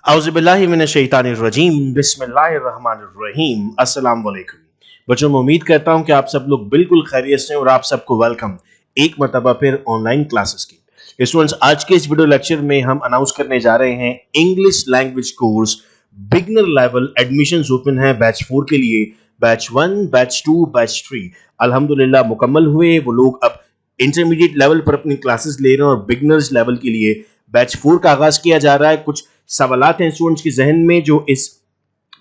औज़ुबिल्लाहिमिनश्शैतानिर्रजीम बिस्मिल्लाहिर्रहमानिर्रहीम अस्सलाम वालेकुम। बच्चों, मैं उम्मीद करता हूं कि आप सब लोग बिल्कुल खैरियत से हैं और आप सबको वेलकम एक मरतबा फिर ऑनलाइन क्लासेस की। स्टूडेंट्स, आज के इस वीडियो लेक्चर में हम अनाउंस करने जा रहे हैं English language course beginner level admissions open है बैच 4 के लिए। बैच 1, बैच 2, बैच 3 अल्हम्दुलिल्लाह मुकम्मल हुए। वो लोग अब इंटरमीडिएट लेवल पर अपनी क्लासेस ले रहे हैं और बिगनर्स लेवल के लिए बैच 4 का आगाज किया जा रहा है। कुछ सवालात हैं स्टूडेंट्स के जहन में जो इस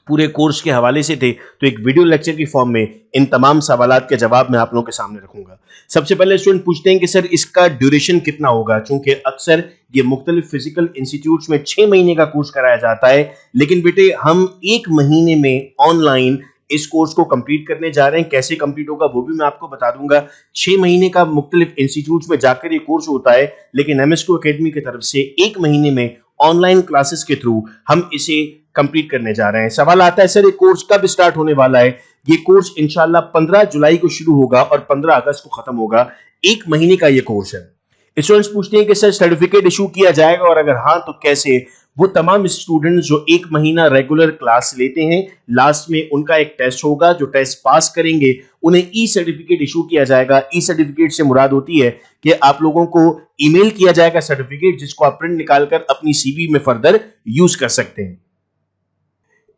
पूरे कोर्स के हवाले से थे, तो एक वीडियो लेक्चर की फॉर्म में इन तमाम सवालात के जवाब मैं आप लोगों के सामने रखूंगा। सबसे पहले स्टूडेंट पूछते हैं कि सर इसका ड्यूरेशन कितना होगा, क्योंकि अक्सर ये मुख्तलिफ फिजिकल इंस्टीट्यूट्स में 6 महीने का कोर्स कराया जाता है, लेकिन बेटे हम 1 महीने में ऑनलाइन इस कोर्स को कंप्लीट करने जा रहे हैं। कैसे कंप्लीट होगा वो भी मैं आपको बता दूंगा। 6 महीने का मुख्तलिफ इंस्टीट्यूट्स में जाकर ये कोर्स होता है, लेकिन एमएसक्यू एकेडमी की तरफ से 1 महीने में ऑनलाइन क्लासेस के थ्रू हम इसे कंप्लीट करने जा रहे हैं। सवाल आता है सर ये कोर्स कब स्टार्ट होने वाला है। ये कोर्स इंशाल्लाह 15 जुलाई को शुरू होगा और 15 अगस्त को खत्म होगा। 1 महीने का ये कोर्स है। स्टूडेंट्स पूछते हैं कि सर सर्टिफिकेट इशू किया जाएगा और अगर हाँ तो कैसे। वो तमाम स्टूडेंट्स जो 1 महीना रेगुलर क्लास लेते हैं, लास्ट में उनका एक टेस्ट होगा, जो टेस्ट पास करेंगे उन्हें ई सर्टिफिकेट इशू किया जाएगा। ई सर्टिफिकेट से मुराद होती है कि आप लोगों को ईमेल किया जाएगा सर्टिफिकेट, जिसको आप प्रिंट निकालकर अपनी सीवी में फर्दर यूज कर सकते हैं।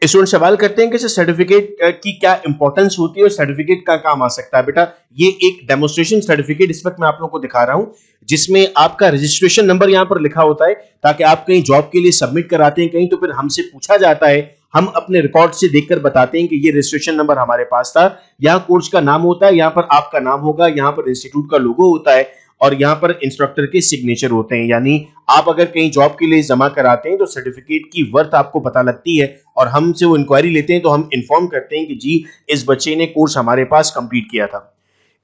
स्टूडेंट सवाल करते हैं कि सर्टिफिकेट की क्या इंपॉर्टेंस होती है और सर्टिफिकेट का काम आ सकता है। बेटा ये एक डेमोन्स्ट्रेशन सर्टिफिकेट इस वक्त मैं आप लोगों को दिखा रहा हूं, जिसमें आपका रजिस्ट्रेशन नंबर यहां पर लिखा होता है, ताकि आप कहीं जॉब के लिए सबमिट कराते हैं कहीं, तो फिर हमसे पूछा जाता है, हम अपने रिकॉर्ड से देखकर बताते हैं कि ये रजिस्ट्रेशन नंबर हमारे पास था। यहाँ कोर्स का नाम होता है, यहाँ पर आपका नाम होगा, यहाँ पर इंस्टीट्यूट का लोगो होता है और यहाँ पर इंस्ट्रक्टर के सिग्नेचर होते हैं। यानी आप अगर कहीं जॉब के लिए जमा कराते हैं तो सर्टिफिकेट की वर्थ आपको पता लगती है और हमसे वो इंक्वायरी लेते हैं, तो हम इन्फॉर्म करते हैं कि जी इस बच्चे ने कोर्स हमारे पास कंप्लीट किया था।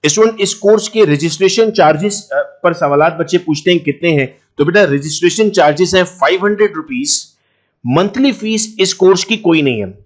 स्टूडेंट इस कोर्स के रजिस्ट्रेशन चार्जेस पर सवालात बच्चे पूछते हैं कितने हैं, तो बेटा रजिस्ट्रेशन चार्जेस है 500 रुपीज। मंथली फीस इस कोर्स की कोई नहीं है,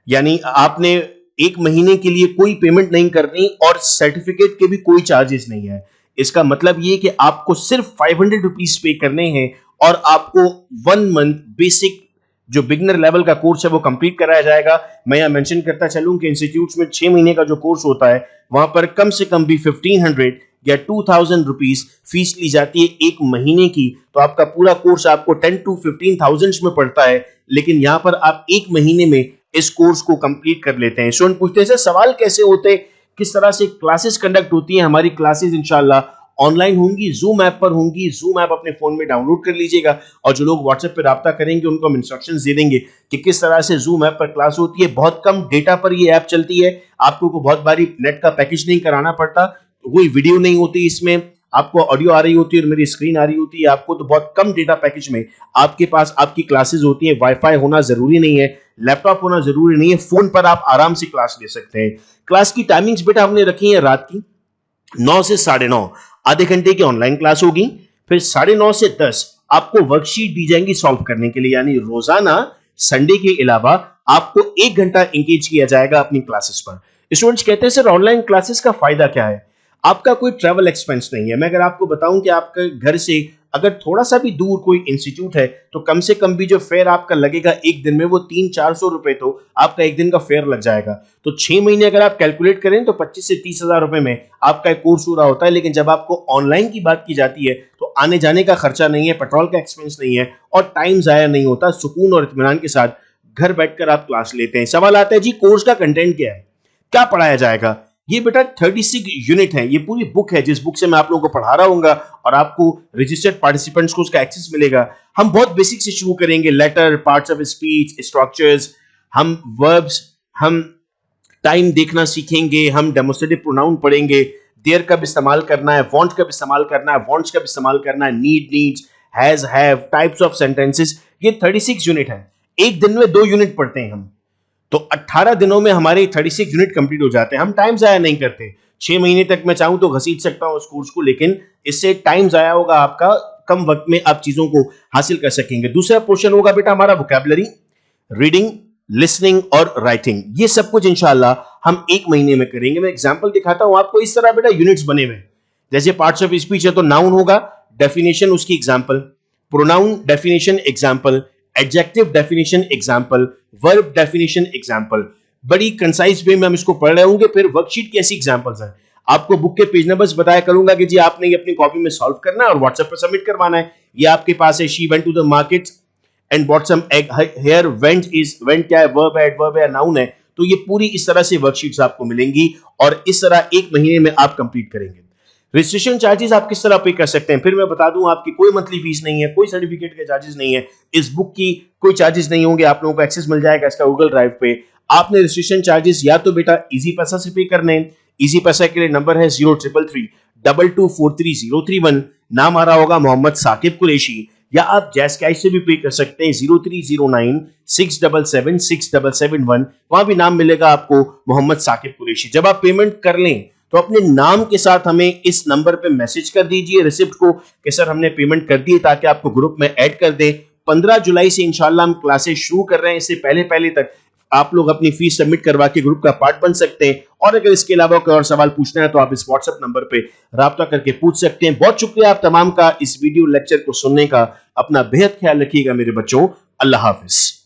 यानी आपने 1 महीने के लिए कोई पेमेंट नहीं करनी और सर्टिफिकेट के भी कोई चार्जेस नहीं है। इसका मतलब ये कि आपको सिर्फ 500 रुपीज पे करने हैं और आपको 1 मंथ बेसिक जो बिगनर लेवल का कोर्स है वो कंप्लीट कराया जाएगा। मैं यहां मेंशन करता चलूं कि इंस्टीट्यूट्स में 6 महीने का जो कोर्स होता है वहां पर कम से कम भी 1500 या 2000 रुपीज फीस ली जाती है 1 महीने की, तो आपका पूरा कोर्स आपको 10 to 15,000 में पड़ता है, लेकिन यहां पर आप 1 महीने में इस कोर्स को कंप्लीट कर लेते हैं। स्टूडेंट पूछते हैं सर सवाल कैसे होते हैं, किस तरह से क्लासेस कंडक्ट होती हैं। हमारी क्लासेस इंशाल्लाह ऑनलाइन होंगी, जूम ऐप पर होंगी। जूम ऐप अपने फोन में डाउनलोड कर लीजिएगा और जो लोग व्हाट्सएप पर राब्ता करेंगे उनको हम इंस्ट्रक्शंस दे देंगे कि किस तरह से जूम ऐप पर क्लास होती है। बहुत कम डेटा पर ये ऐप चलती है, आपको को बहुत बारी नेट का पैकेज नहीं कराना पड़ता, कोई वीडियो नहीं होती इसमें, आपको ऑडियो आ रही होती है और मेरी स्क्रीन आ रही होती है आपको, तो बहुत कम डेटा पैकेज में आपके पास आपकी क्लासेस होती है। वाईफाई होना जरूरी नहीं है, लैपटॉप होना जरूरी नहीं है, फोन पर आप आराम से क्लास ले सकते हैं। क्लास की टाइमिंग्स बेटा हमने रखी है रात की 9 से 9:30, आधे घंटे की ऑनलाइन क्लास होगी। फिर 9:30 से 10 आपको वर्कशीट दी जाएंगी सॉल्व करने के लिए, यानी रोजाना संडे के अलावा आपको 1 घंटा एंगेज किया जाएगा अपनी क्लासेस पर। स्टूडेंट्स कहते हैं सर ऑनलाइन क्लासेस का फायदा क्या है। आपका कोई ट्रैवल एक्सपेंस नहीं है। मैं अगर आपको बताऊं कि आपके घर से अगर थोड़ा सा भी दूर कोई इंस्टीट्यूट है तो कम से कम भी जो फेयर आपका लगेगा एक दिन में वो 300-400 रुपए तो आपका एक दिन का फेयर लग जाएगा। तो 6 महीने अगर आप कैलकुलेट करें तो 25 से 30 हजार रुपए में आपका एक कोर्स पूरा होता है। लेकिन जब आपको ऑनलाइन की बात की जाती है तो आने जाने का खर्चा नहीं है, पेट्रोल का एक्सपेंस नहीं है और टाइम जाया नहीं होता। सुकून और इत्मीनान के साथ घर बैठकर आप क्लास लेते हैं। सवाल आता है जी कोर्स का कंटेंट क्या है, क्या पढ़ाया जाएगा। ये बेटा 36 यूनिट है, ये पूरी बुक है जिस बुक से मैं आप लोगों को पढ़ा रहा हूंगा और आपको रजिस्टर्ड पार्टिसिपेंट्स को उसका एक्सेस मिलेगा। हम बहुत बेसिक से शुरू करेंगे, letter, parts of speech, structures, हम वर्ब्स, हम टाइम देखना सीखेंगे, हम डेमोस्ट्रेटिव प्रोनाउन पढ़ेंगे, देयर कब इस्तेमाल करना है, वांट कब इस्तेमाल करना है, वांट्स कब इस्तेमाल करना है, need, needs, has, have, types of sentences. ये 36 यूनिट है। एक दिन में 2 यूनिट पढ़ते हैं हम, तो 18 दिनों में हमारे 36 यूनिट कंप्लीट हो जाते हैं। हम टाइम जाया नहीं करते। 6 महीने तक मैं चाहूं तो घसीट सकता हूं उस कोर्स को, लेकिन इससे टाइम जाया होगा आपका, कम वक्त में आप चीजों को हासिल कर सकेंगे। दूसरा पोर्शन होगा बेटा हमारा वोकैबुलरी, रीडिंग, लिसनिंग और राइटिंग। ये सब कुछ इंशाल्लाह हम 1 महीने में करेंगे। मैं एग्जांपल दिखाता हूं आपको। इस तरह बेटा यूनिट्स बने हुए, जैसे पार्ट्स ऑफ स्पीच है तो नाउन होगा, डेफिनेशन उसकी example, pronoun definition example, adjective definition example, verb definition example, बड़ी कंसाइज वे में हम इसको पढ़ रहे होंगे। फिर वर्कशीट की ऐसी एग्जाम्पल्स हैं, आपको बुक के पेज नंबर्स बताया करूंगा कि जी आपने ये अपनी कॉपी में सॉल्व करना है और व्हाट्सएप पर सबमिट करवाना है। ये आपके पास है, she went to the market and bought some egg. Here went is, went क्या है, वर्ब है, एडवर्ब है, नाउन है। तो ये पूरी इस तरह से वर्कशीट्स आपको मिलेंगी और इस तरह एक महीने में आप कंप्लीट करेंगे। रजिस्ट्रेशन चार्जेस आप किस तरह पे कर सकते हैं, फिर मैं बता दूं, आपकी कोई मंथली फीस नहीं है, कोई सर्टिफिकेट के चार्जेस नहीं है, इस बुक की कोई चार्जेस नहीं होंगे, आप लोगों को एक्सेस मिल जाएगा इसका गूगल ड्राइव पे। आपने रजिस्ट्रेशन चार्जेस या तो बेटा इजी पैसा से पे करने हैं। इजी पैसा के लिए नंबर है 0333224331। नाम आ रहा होगा मोहम्मद साकिब कुरैशी, या आप जैस कैश से भी पे कर सकते हैं 0309677671। वहां भी नाम मिलेगा आपको मोहम्मद साकिब कुरैशी। जब आप पेमेंट कर लें तो अपने नाम के साथ हमें इस नंबर पे मैसेज कर दीजिए रिसिप्ट को कि सर हमने पेमेंट कर दी, ताकि आपको ग्रुप में ऐड कर दे। 15 जुलाई से इंशाल्लाह हम क्लासेस शुरू कर रहे हैं, इससे पहले पहले तक आप लोग अपनी फीस सबमिट करवा के ग्रुप का पार्ट बन सकते हैं। और अगर इसके अलावा कोई और सवाल पूछना है तो आप इस व्हाट्सएप नंबर पे राब्ता करके पूछ सकते हैं। बहुत शुक्रिया आप तमाम का इस वीडियो लेक्चर को सुनने का। अपना बेहद ख्याल रखिएगा मेरे बच्चों। अल्लाह हाफिज।